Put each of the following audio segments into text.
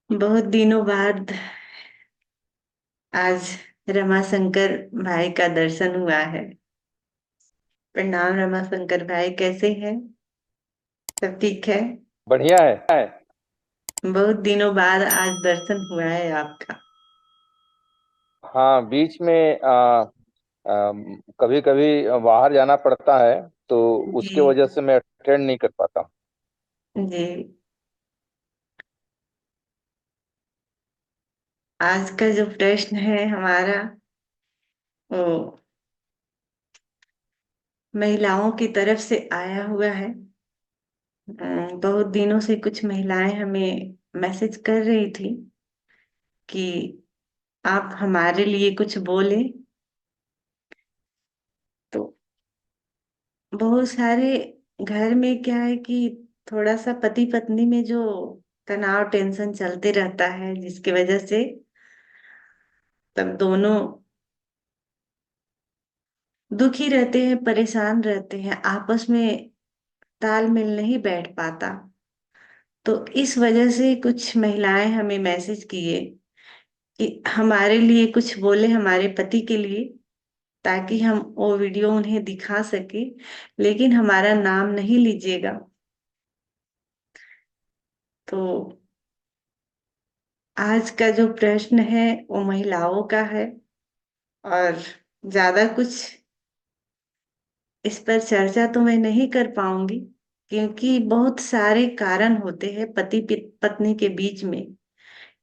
बहुत दिनों बाद आज रमाशंकर भाई का दर्शन हुआ है। प्रणाम रमाशंकर भाई, कैसे हैं? सब ठीक है? बढ़िया है। बहुत दिनों बाद आज दर्शन हुआ है आपका। हाँ, बीच में कभी कभी बाहर जाना पड़ता है, तो उसके जी। वजह से मैं अटेंड नहीं कर पाता। जी। आज का जो प्रश्न है हमारा, वो महिलाओं की तरफ से आया हुआ है। बहुत दिनों से कुछ महिलाएं हमें मैसेज कर रही थी कि आप हमारे लिए कुछ बोले। तो बहुत सारे घर में क्या है कि थोड़ा सा पति पत्नी में जो तनाव टेंशन चलते रहता है, जिसकी वजह से तब दोनों दुखी रहते हैं, परेशान रहते हैं, आपस में तालमेल नहीं बैठ पाता। तो इस वजह से कुछ महिलाएं हमें मैसेज किए कि हमारे लिए कुछ बोले, हमारे पति के लिए, ताकि हम वो वीडियो उन्हें दिखा सके, लेकिन हमारा नाम नहीं लीजिएगा। तो आज का जो प्रश्न है वो महिलाओं का है, और ज्यादा कुछ इस पर चर्चा तो मैं नहीं कर पाऊंगी, क्योंकि बहुत सारे कारण होते हैं पति पत्नी के बीच में।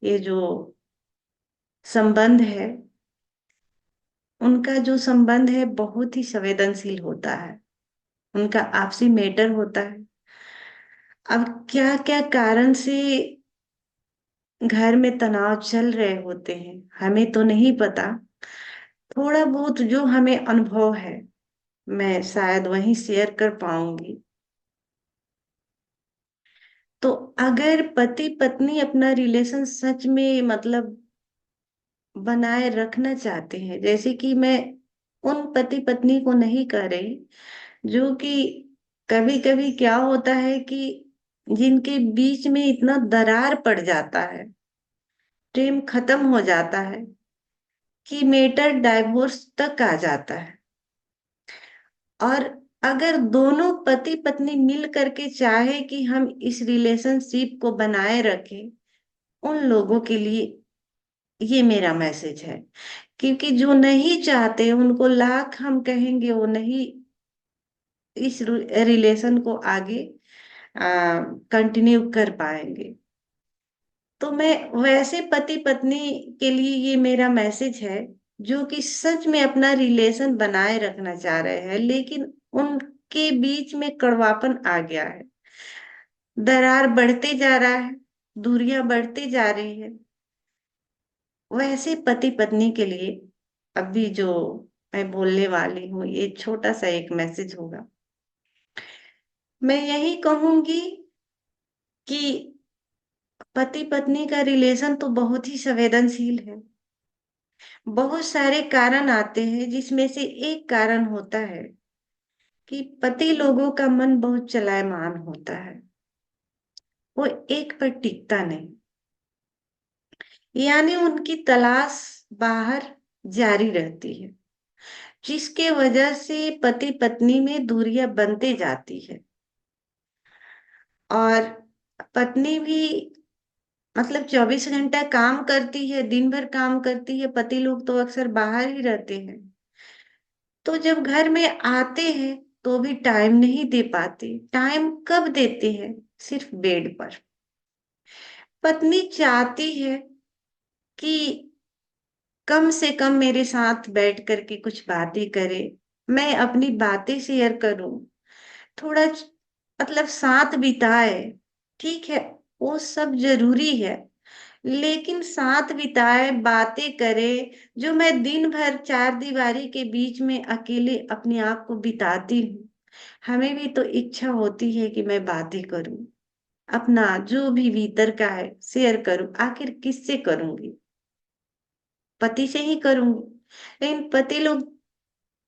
ये जो संबंध है, उनका जो संबंध है बहुत ही संवेदनशील होता है। उनका आपसी मैटर होता है। अब क्या क्या कारण से घर में तनाव चल रहे होते हैं हमें तो नहीं पता। थोड़ा बहुत जो हमें अनुभव है, मैं शायद वही शेयर कर पाऊंगी। तो अगर पति पत्नी अपना रिलेशन सच में मतलब बनाए रखना चाहते हैं, जैसे कि मैं उन पति पत्नी को नहीं कह रही जो कि कभी कभी क्या होता है कि जिनके बीच में इतना दरार पड़ जाता है, प्रेम खत्म हो जाता है, कि मेटर डाइवोर्स तक आ जाता है। और अगर दोनों पति पत्नी मिल करके चाहे कि हम इस रिलेशनशिप को बनाए रखें, उन लोगों के लिए ये मेरा मैसेज है। क्योंकि जो नहीं चाहते उनको लाख हम कहेंगे, वो नहीं इस रिलेशन को आगे कंटिन्यू कर पाएंगे। तो मैं वैसे पति पत्नी के लिए ये मेरा मैसेज है, जो कि सच में अपना रिलेशन बनाए रखना चाह रहे हैं, लेकिन उनके बीच में कड़वापन आ गया है, दरार बढ़ते जा रहा है, दूरियां बढ़ती जा रही है। वैसे पति पत्नी के लिए अभी जो मैं बोलने वाली हूँ, ये छोटा सा एक मैसेज होगा। मैं यही कहूंगी कि पति पत्नी का रिलेशन तो बहुत ही संवेदनशील है। बहुत सारे कारण आते हैं, जिसमें से एक कारण होता है कि पति लोगों का मन बहुत चलायमान होता है। वो एक पर टिकता नहीं, यानी उनकी तलाश बाहर जारी रहती है, जिसके वजह से पति पत्नी में दूरियां बनते जाती है। और पत्नी भी मतलब 24 घंटा काम करती है, दिन भर काम करती है, पति लोग तो अक्सर बाहर ही रहते हैं। तो जब घर में आते हैं तो भी टाइम नहीं दे पाते। टाइम कब देते हैं? सिर्फ बेड पर। पत्नी चाहती है कि कम से कम मेरे साथ बैठ करके कुछ बातें करे, मैं अपनी बातें शेयर करूं, थोड़ा मतलब साथ बिताए। ठीक है, वो सब जरूरी है, लेकिन साथ बिताए, बातें करे। जो मैं दिन भर चार दीवारी के बीच में अकेले अपने आप को बिताती हूँ, हमें भी तो इच्छा होती है कि मैं बातें करूं, अपना जो भी भीतर का है शेयर करूं। आखिर किससे करूंगी? पति से ही करूंगी। लेकिन पति लोग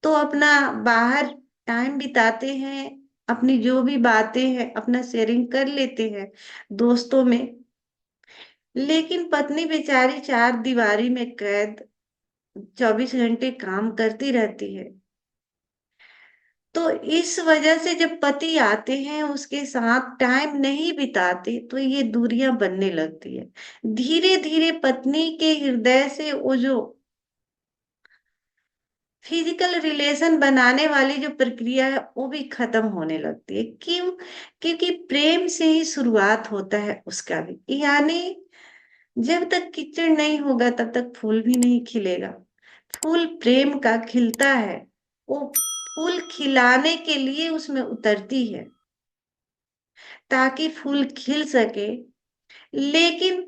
तो अपना बाहर टाइम बिताते हैं, अपनी जो भी बातें हैं अपना शेयरिंग कर लेते हैं दोस्तों में। लेकिन पत्नी बेचारी चार दीवारी में कैद 24 घंटे काम करती रहती है। तो इस वजह से जब पति आते हैं उसके साथ टाइम नहीं बिताते तो ये दूरियां बनने लगती है। धीरे धीरे पत्नी के हृदय से वो जो फिजिकल रिलेशन बनाने वाली जो प्रक्रिया है वो भी खत्म होने लगती है। क्यों? क्योंकि प्रेम से ही शुरुआत होता है उसका भी। यानी जब तक कीचड़ नहीं होगा तब तक फूल भी नहीं खिलेगा। फूल प्रेम का खिलता है। वो फूल खिलाने के लिए उसमें उतरती है ताकि फूल खिल सके। लेकिन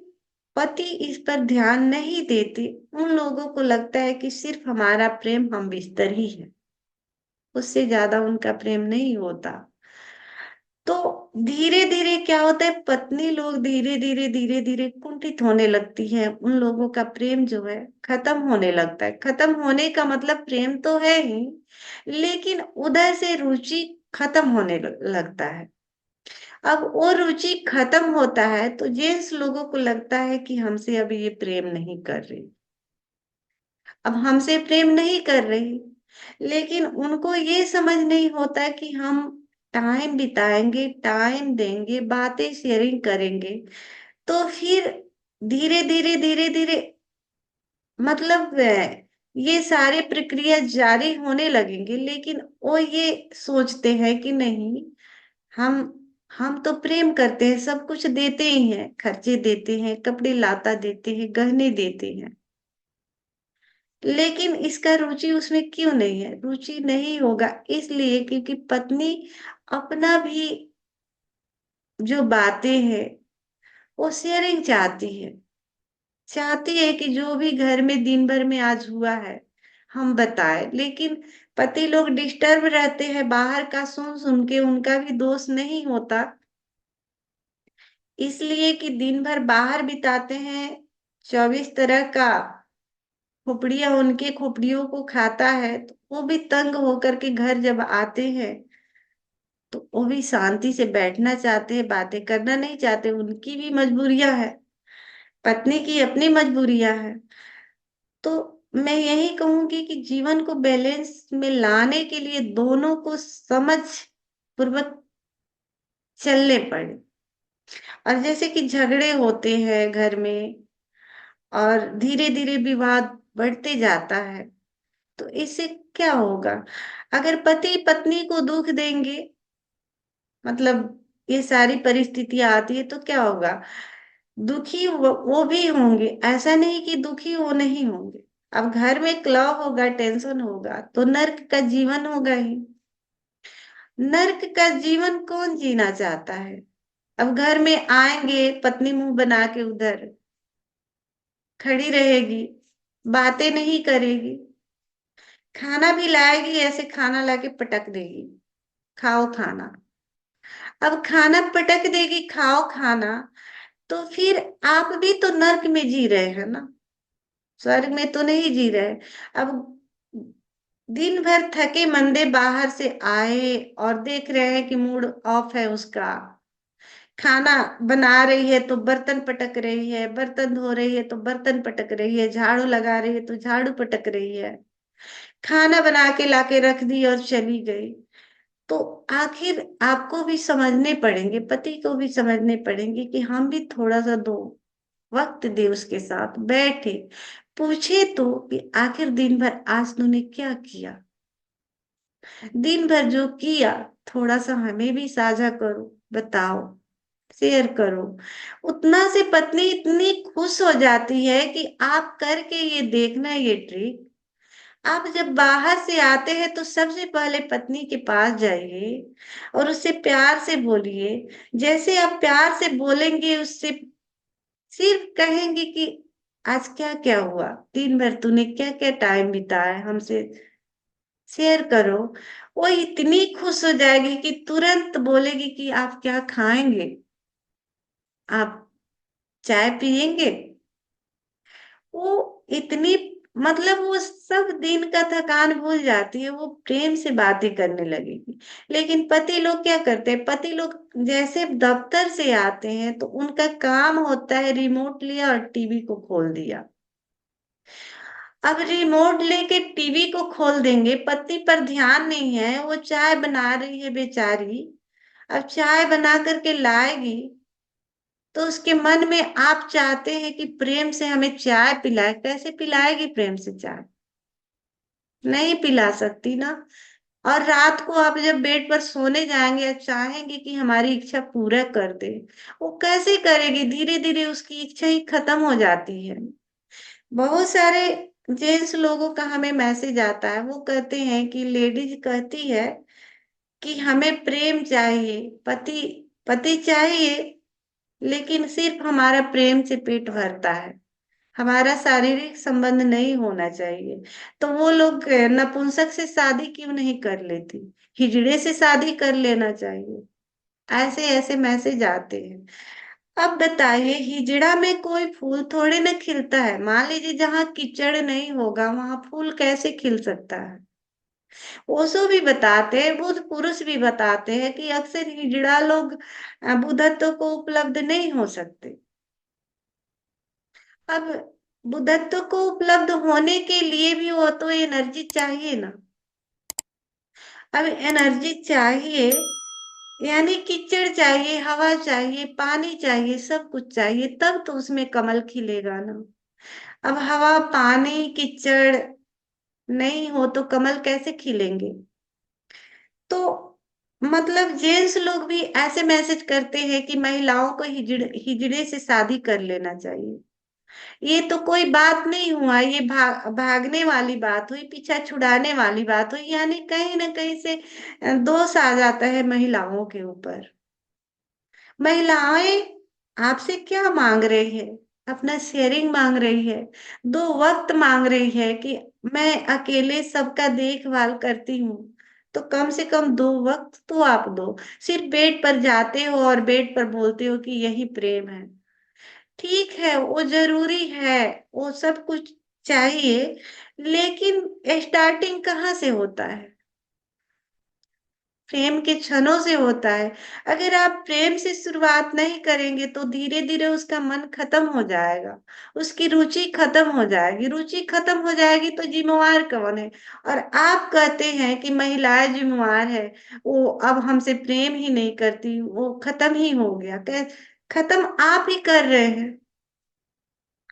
पति इस पर ध्यान नहीं देते। उन लोगों को लगता है कि सिर्फ हमारा प्रेम हम बिस्तर ही है, उससे ज्यादा उनका प्रेम नहीं होता। तो धीरे धीरे क्या होता है, पत्नी लोग धीरे धीरे धीरे धीरे कुंठित होने लगती है। उन लोगों का प्रेम जो है खत्म होने लगता है। खत्म होने का मतलब प्रेम तो है ही, लेकिन उधर से रुचि खत्म होने लगता है। अब वो रुचि खत्म होता है तो जेंट्स लोगों को लगता है कि हमसे अब ये प्रेम नहीं कर रही, अब हमसे प्रेम नहीं कर रही। लेकिन उनको ये समझ नहीं होता कि हम टाइम बिताएंगे, टाइम देंगे, बातें शेयरिंग करेंगे तो फिर धीरे धीरे धीरे धीरे मतलब ये सारी प्रक्रिया जारी होने लगेंगे। लेकिन वो ये सोचते हैं कि नहीं, हम हम तो प्रेम करते हैं, सब कुछ देते ही हैं, खर्चे देते हैं, कपड़े लाता देते हैं, गहने देते हैं। लेकिन इसका रुचि उसमें क्यों नहीं है? रुचि नहीं होगा इसलिए क्योंकि पत्नी अपना भी जो बातें हैं वो शेयरिंग चाहती है। चाहती है कि जो भी घर में दिन भर में आज हुआ है हम बताए। लेकिन पति लोग डिस्टर्ब रहते हैं, बाहर का सुन सुन के। उनका भी दोष नहीं होता, इसलिए कि दिन भर बाहर बिताते हैं, 24 तरह का खोपड़िया उनके खोपड़ियों को खाता है। तो वो भी तंग होकर के घर जब आते हैं तो वो भी शांति से बैठना चाहते हैं, बातें करना नहीं चाहते। उनकी भी मजबूरियां है, पत्नी की अपनी मजबूरियां हैं। तो मैं यही कहूंगी कि जीवन को बैलेंस में लाने के लिए दोनों को समझ पूर्वक चलने पड़े। और जैसे कि झगड़े होते हैं घर में और धीरे धीरे विवाद बढ़ते जाता है, तो इससे क्या होगा? अगर पति पत्नी को दुख देंगे, मतलब ये सारी परिस्थितियां आती है तो क्या होगा? दुखी वो भी होंगे, ऐसा नहीं कि दुखी वो नहीं होंगे। अब घर में क्लह होगा, टेंशन होगा तो नर्क का जीवन होगा ही। नर्क का जीवन कौन जीना चाहता है? अब घर में आएंगे, पत्नी मुंह बना के उधर खड़ी रहेगी, बातें नहीं करेगी, खाना भी लाएगी, ऐसे खाना लाके पटक देगी, खाओ खाना। अब खाना पटक देगी, खाओ खाना, तो फिर आप भी तो नर्क में जी रहे हैं ना, स्वर्ग में तो नहीं जी रहे। अब दिन भर थके मंदे बाहर से आए और देख रहे हैं कि मूड ऑफ है उसका। खाना बना रही है तो बर्तन पटक रही है, बर्तन धो रही है तो बर्तन पटक रही है, झाड़ू लगा रही है तो झाड़ू पटक रही है, खाना बना के लाके रख दी और चली गई। तो आखिर आपको भी समझने पड़ेंगे, पति को भी समझने पड़ेंगे कि हम भी थोड़ा सा दो, वक्त दे, उसके साथ बैठे, पूछे तो कि आखिर दिन भर आज तूने क्या किया, दिन भर जो किया थोड़ा सा हमें भी साझा करो, बताओ, शेयर करो। उतना से पत्नी इतनी खुश हो जाती है कि आप करके ये देखना, ये ट्रिक। आप जब बाहर से आते हैं तो सबसे पहले पत्नी के पास जाइए और उससे प्यार से बोलिए। जैसे आप प्यार से बोलेंगे उससे, सिर्फ कहेंगे कि आज क्या क्या हुआ, दिन भर तूने क्या क्या टाइम बिताया, हमसे शेयर करो। वो इतनी खुश हो जाएगी कि तुरंत बोलेगी कि आप क्या खाएंगे, आप चाय पियेंगे। वो इतनी मतलब वो सब दिन का थकान भूल जाती है, वो प्रेम से बातें करने लगेगी। लेकिन पति लोग क्या करते हैं, पति लोग जैसे दफ्तर से आते हैं तो उनका काम होता है रिमोट लिया और टीवी को खोल दिया। अब रिमोट लेके टीवी को खोल देंगे, पति पर ध्यान नहीं है, वो चाय बना रही है बेचारी। अब चाय बना करके लाएगी तो उसके मन में आप चाहते हैं कि प्रेम से हमें चाय पिलाए, कैसे पिलाएगी प्रेम से चाय? नहीं पिला सकती ना। और रात को आप जब बेड पर सोने जाएंगे या चाहेंगे कि हमारी इच्छा पूरा कर दे, वो कैसे करेगी? धीरे धीरे उसकी इच्छा ही खत्म हो जाती है। बहुत सारे जेंट्स लोगों का हमें मैसेज आता है, वो कहते हैं कि लेडीज कहती है कि हमें प्रेम चाहिए, पति पति चाहिए, लेकिन सिर्फ हमारा प्रेम से पेट भरता है, हमारा शारीरिक संबंध नहीं होना चाहिए। तो वो लोग नपुंसक से शादी क्यों नहीं कर लेती, हिजड़े से शादी कर लेना चाहिए। ऐसे ऐसे मैसेज आते हैं। अब बताइए, हिजड़ा में कोई फूल थोड़े ना खिलता है। मान लीजिए जहाँ कीचड़ नहीं होगा वहां फूल कैसे खिल सकता है? ओशो भी बताते हैं, बुद्ध पुरुष भी बताते हैं कि अक्सर हिजड़ा लोग बुद्धत्व को उपलब्ध नहीं हो सकते। अब बुद्धत्व को उपलब्ध होने के लिए भी वो तो एनर्जी चाहिए ना। अब एनर्जी चाहिए, यानी कीचड़ चाहिए, हवा चाहिए, पानी चाहिए, सब कुछ चाहिए, तब तो उसमें कमल खिलेगा ना। अब हवा पानी कीचड़ नहीं हो तो कमल कैसे खिलेंगे? तो मतलब जेंट्स लोग भी ऐसे मैसेज करते हैं कि महिलाओं को हिजड़े से शादी कर लेना चाहिए। ये तो कोई बात नहीं हुआ, ये भागने वाली बात हुई, पीछा छुड़ाने वाली बात हुई, यानी कहीं ना कहीं से दोष आ जाता है महिलाओं के ऊपर। महिलाएं आपसे क्या मांग रही है? अपना शेयरिंग मांग रही है, दो वक्त मांग रही है कि मैं अकेले सबका देखभाल करती हूँ, तो कम से कम दो वक्त तो आप दो। सिर्फ बेड पर जाते हो और बेड पर बोलते हो कि यही प्रेम है। ठीक है, वो जरूरी है, वो सब कुछ चाहिए, लेकिन स्टार्टिंग कहाँ से होता है? प्रेम के क्षणों से होता है। अगर आप प्रेम से शुरुआत नहीं करेंगे तो धीरे धीरे उसका मन खत्म हो जाएगा, उसकी रुचि खत्म हो जाएगी, रुचि खत्म हो जाएगी तो जिम्मेवार कौन है? और आप कहते हैं कि महिलाएं जिम्मेवार है, वो अब हमसे प्रेम ही नहीं करती, वो खत्म ही हो गया। खत्म आप ही कर रहे हैं।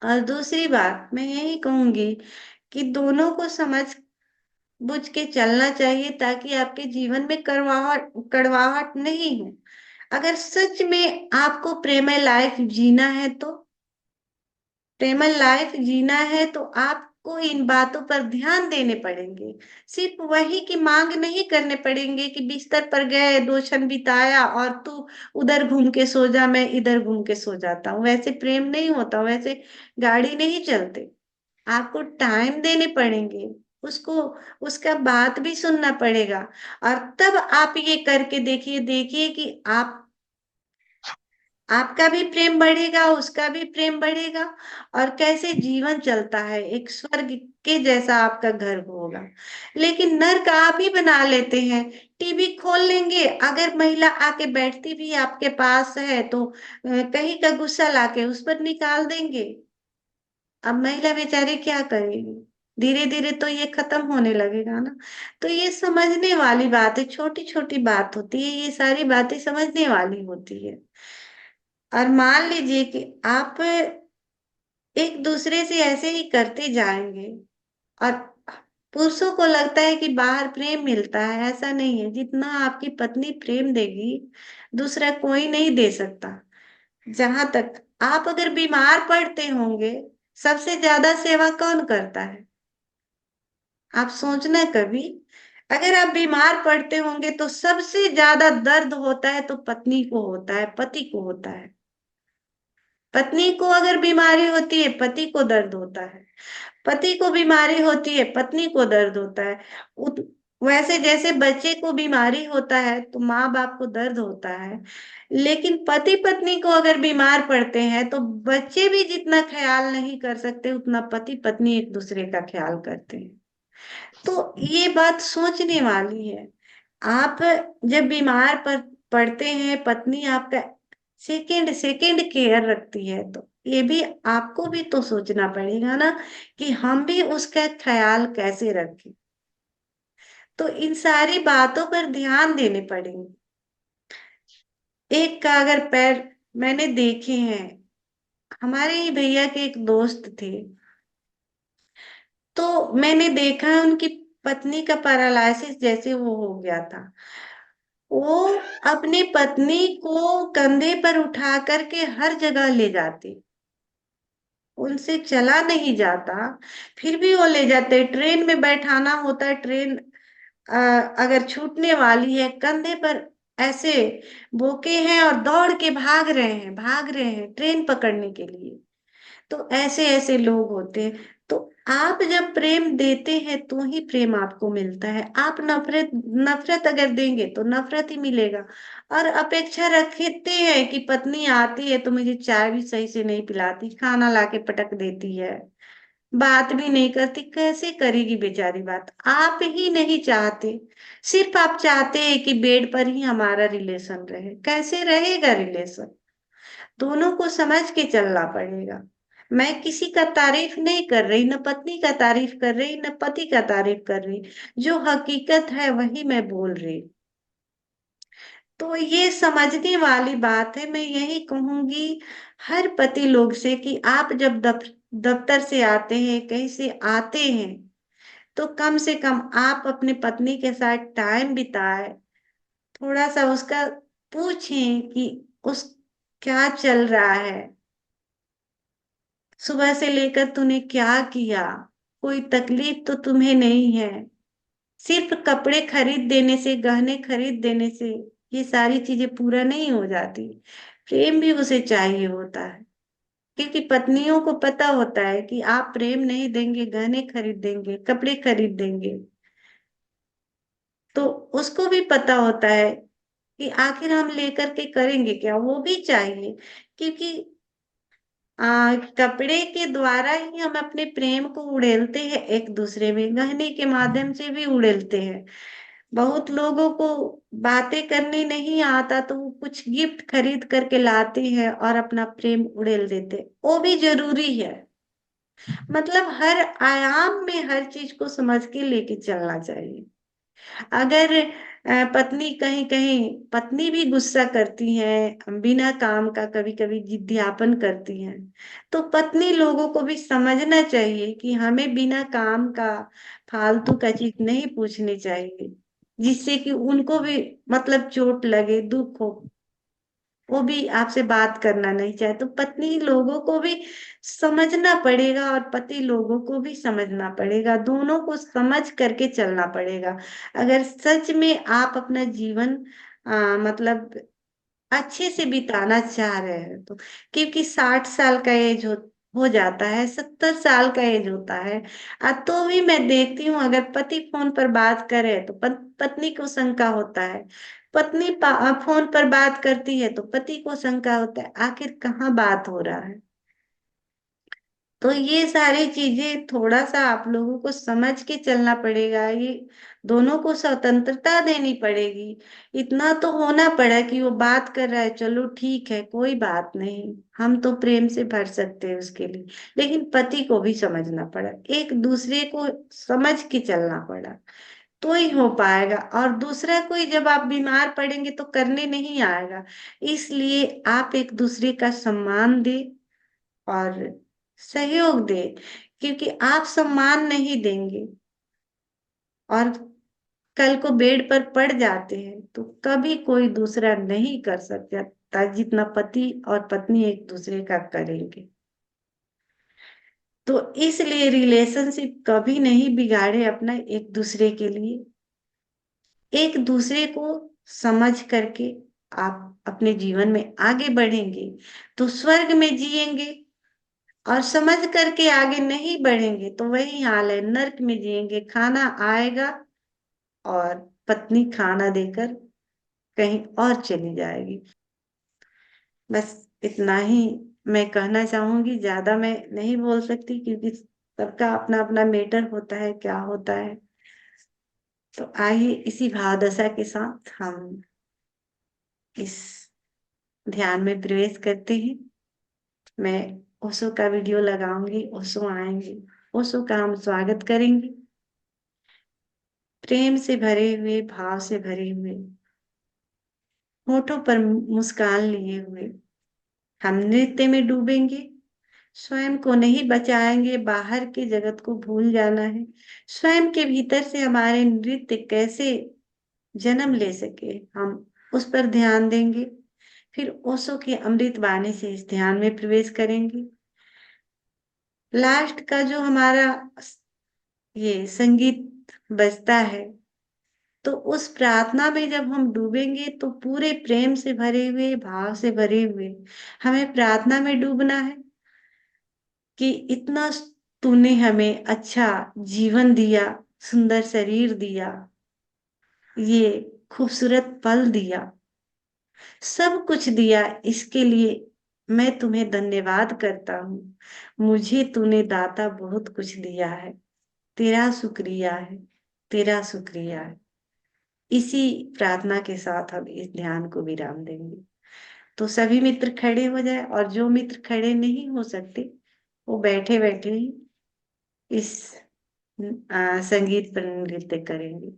और दूसरी बात मैं यही कहूंगी कि दोनों को समझ बुझ के चलना चाहिए, ताकि आपके जीवन में कड़वाहट कड़वाहट नहीं हो। अगर सच में आपको प्रेमल लाइफ जीना है तो प्रेमल लाइफ जीना है तो आपको इन बातों पर ध्यान देने पड़ेंगे। सिर्फ वही की मांग नहीं करने पड़ेंगे कि बिस्तर पर गए, दो क्षण बिताया और तू उधर घूम के सो जा, मैं इधर घूम के सो जाता हूँ, वैसे प्रेम नहीं होता, वैसे गाड़ी नहीं चलते। आपको टाइम देने पड़ेंगे, उसको उसका बात भी सुनना पड़ेगा। और तब आप ये करके देखिए देखिए कि आपका भी प्रेम बढ़ेगा, उसका भी प्रेम बढ़ेगा, और कैसे जीवन चलता है, एक स्वर्ग के जैसा आपका घर होगा। लेकिन नर्क आप ही बना लेते हैं। टीवी खोल लेंगे, अगर महिला आके बैठती भी आपके पास है तो कहीं का गुस्सा लाके उस पर निकाल देंगे। अब महिला बेचारी क्या करेगी? धीरे धीरे तो ये खत्म होने लगेगा ना। तो ये समझने वाली बात है, छोटी छोटी बात होती है, ये सारी बातें समझने वाली होती है। और मान लीजिए कि आप एक दूसरे से ऐसे ही करते जाएंगे, और पुरुषों को लगता है कि बाहर प्रेम मिलता है, ऐसा नहीं है। जितना आपकी पत्नी प्रेम देगी दूसरा कोई नहीं दे सकता। जहां तक आप अगर बीमार पड़ते होंगे, सबसे ज्यादा सेवा कौन करता है? आप सोचना कभी, अगर आप बीमार पड़ते होंगे तो सबसे ज्यादा दर्द होता है तो पत्नी को होता है, पति को होता है। पत्नी को अगर बीमारी होती है पति को दर्द होता है, पति को बीमारी होती है पत्नी को दर्द होता है। वैसे जैसे बच्चे को बीमारी होता है तो माँ बाप को दर्द होता है, लेकिन पति पत्नी को अगर बीमार पड़ते हैं तो बच्चे भी जितना ख्याल नहीं कर सकते उतना पति पत्नी एक दूसरे का ख्याल करते हैं। तो ये बात सोचने वाली है। आप जब बीमार पड़ते हैं, पत्नी आपका सेकंड सेकंड केयर रखती है, तो ये भी आपको भी तो सोचना पड़ेगा ना कि हम भी उसका ख्याल कैसे रखें। तो इन सारी बातों पर ध्यान देने पड़ेंगे। एक का अगर पैर मैंने देखे हैं, हमारे ही भैया के एक दोस्त थे, तो मैंने देखा है उनकी पत्नी का पैरालिसिस जैसे वो हो गया था। वो अपनी पत्नी को कंधे पर उठा करके हर जगह ले जाते, उनसे चला नहीं जाता, फिर भी वो ले जाते। ट्रेन में बैठाना होता है, ट्रेन अ, अगर छूटने वाली है, कंधे पर ऐसे बोके हैं और दौड़ के भाग रहे हैं ट्रेन पकड़ने के लिए। तो ऐसे ऐसे लोग होते हैं। तो आप जब प्रेम देते हैं तो ही प्रेम आपको मिलता है। आप नफरत नफरत अगर देंगे तो नफरत ही मिलेगा। और अपेक्षा रखते हैं कि पत्नी आती है तो मुझे चाय भी सही से नहीं पिलाती, खाना लाके पटक देती है, बात भी नहीं करती, कैसे करेगी बेचारी बात। आप ही नहीं चाहते, सिर्फ आप चाहते हैं कि बेड पर ही हमारा रिलेशन रहे। कैसे रहेगा रिलेशन? दोनों को समझ के चलना पड़ेगा। मैं किसी का तारीफ नहीं कर रही, न पत्नी का तारीफ कर रही, न पति का तारीफ कर रही। जो हकीकत है वही मैं बोल रही। तो ये समझने वाली बात है। मैं यही कहूंगी हर पति लोग से कि आप जब दफ्तर से आते हैं, कहीं से आते हैं, तो कम से कम आप अपने पत्नी के साथ टाइम बिताए, थोड़ा सा उसका पूछें कि उस क्या चल रहा है, सुबह से लेकर तूने क्या किया, कोई तकलीफ तो तुम्हें नहीं है। सिर्फ कपड़े खरीद देने से, गहने खरीद देने से ये सारी चीजें पूरा नहीं हो जाती। प्रेम भी उसे चाहिए होता है, क्योंकि पत्नियों को पता होता है कि आप प्रेम नहीं देंगे, गहने खरीद देंगे, कपड़े खरीद देंगे, तो उसको भी पता होता है कि आखिर हम लेकर के करेंगे क्या। वो भी चाहिए, क्योंकि कपड़े के द्वारा ही हम अपने प्रेम को उड़ेलते हैं, एक दूसरे में गहने के माध्यम से भी उड़ेलते हैं। बहुत लोगों को बातें करनी नहीं आता तो वो कुछ गिफ्ट खरीद करके लाते हैं और अपना प्रेम उड़ेल देते हैं। वो भी जरूरी है। मतलब हर आयाम में हर चीज को समझ के लेके चलना चाहिए। अगर पत्नी कहीं कहीं, पत्नी भी गुस्सा करती है, बिना काम का कभी कभी जिद्दीपन करती है, तो पत्नी लोगों को भी समझना चाहिए कि हमें बिना काम का फालतू का चीज नहीं पूछनी चाहिए, जिससे कि उनको भी मतलब चोट लगे, दुख हो, वो भी आपसे बात करना नहीं चाहे। तो पत्नी लोगों को भी समझना पड़ेगा और पति लोगों को भी समझना पड़ेगा, दोनों को समझ करके चलना पड़ेगा। अगर सच में आप अपना जीवन मतलब अच्छे से बिताना चाह रहे हैं तो, क्योंकि 60 साल का एज हो जाता है, 70 साल का एज होता है। तो भी मैं देखती हूँ अगर पति फोन पर बात करे तो पत्नी को शंका होता है, पत्नी फोन पर बात करती है तो पति को शंका होता है, आखिर कहाँ बात हो रहा है। तो ये सारी चीजें थोड़ा सा आप लोगों को समझ के चलना पड़ेगा। ये दोनों को स्वतंत्रता देनी पड़ेगी। इतना तो होना पड़ा कि वो बात कर रहा है, चलो ठीक है, कोई बात नहीं, हम तो प्रेम से भर सकते हैं उसके लिए। लेकिन पति को भी समझना पड़ा, एक दूसरे को समझ के चलना पड़ा, तो ही हो पाएगा। और दूसरा कोई जब आप बीमार पड़ेंगे तो करने नहीं आएगा। इसलिए आप एक दूसरे का सम्मान दे और सहयोग दे, क्योंकि आप सम्मान नहीं देंगे और कल को बेड पर पड़ जाते हैं तो कभी कोई दूसरा नहीं कर सकता जितना पति और पत्नी एक दूसरे का करेंगे। तो इसलिए रिलेशनशिप कभी नहीं बिगाड़े अपना, एक दूसरे के लिए, एक दूसरे को समझ करके आप अपने जीवन में आगे बढ़ेंगे तो स्वर्ग में जिएंगे, और समझ करके आगे नहीं बढ़ेंगे तो वही हाल है, नर्क में जिएंगे, खाना आएगा और पत्नी खाना देकर कहीं और चली जाएगी। बस इतना ही मैं कहना चाहूंगी, ज्यादा मैं नहीं बोल सकती क्योंकि सबका अपना अपना मैटर होता है, क्या होता है। तो आइए इसी भावदशा के साथ हम इस ध्यान में प्रवेश करते हैं। मैं ओशो का वीडियो लगाऊंगी, ओशो आएंगे, ओशो का हम स्वागत करेंगे, प्रेम से भरे हुए, भाव से भरे हुए, होठों पर मुस्कान लिए हुए हम नृत्य में डूबेंगे। स्वयं को नहीं बचाएंगे, बाहर के जगत को भूल जाना है। स्वयं के भीतर से हमारे नृत्य कैसे जन्म ले सके, हम उस पर ध्यान देंगे। फिर ओशो की अमृत वाणी से इस ध्यान में प्रवेश करेंगे। लास्ट का जो हमारा ये संगीत बजता है, तो उस प्रार्थना में जब हम डूबेंगे तो पूरे प्रेम से भरे हुए, भाव से भरे हुए हमें प्रार्थना में डूबना है कि इतना तूने हमें अच्छा जीवन दिया, सुंदर शरीर दिया, ये खूबसूरत पल दिया, सब कुछ दिया, इसके लिए मैं तुम्हें धन्यवाद करता हूँ। मुझे तूने दाता बहुत कुछ दिया है, तेरा शुक्रिया है, तेरा शुक्रिया है। इसी प्रार्थना के साथ हम इस ध्यान को विराम देंगे। तो सभी मित्र खड़े हो जाए, और जो मित्र खड़े नहीं हो सकते वो बैठे बैठे ही इस संगीत पर नृत्य करेंगे।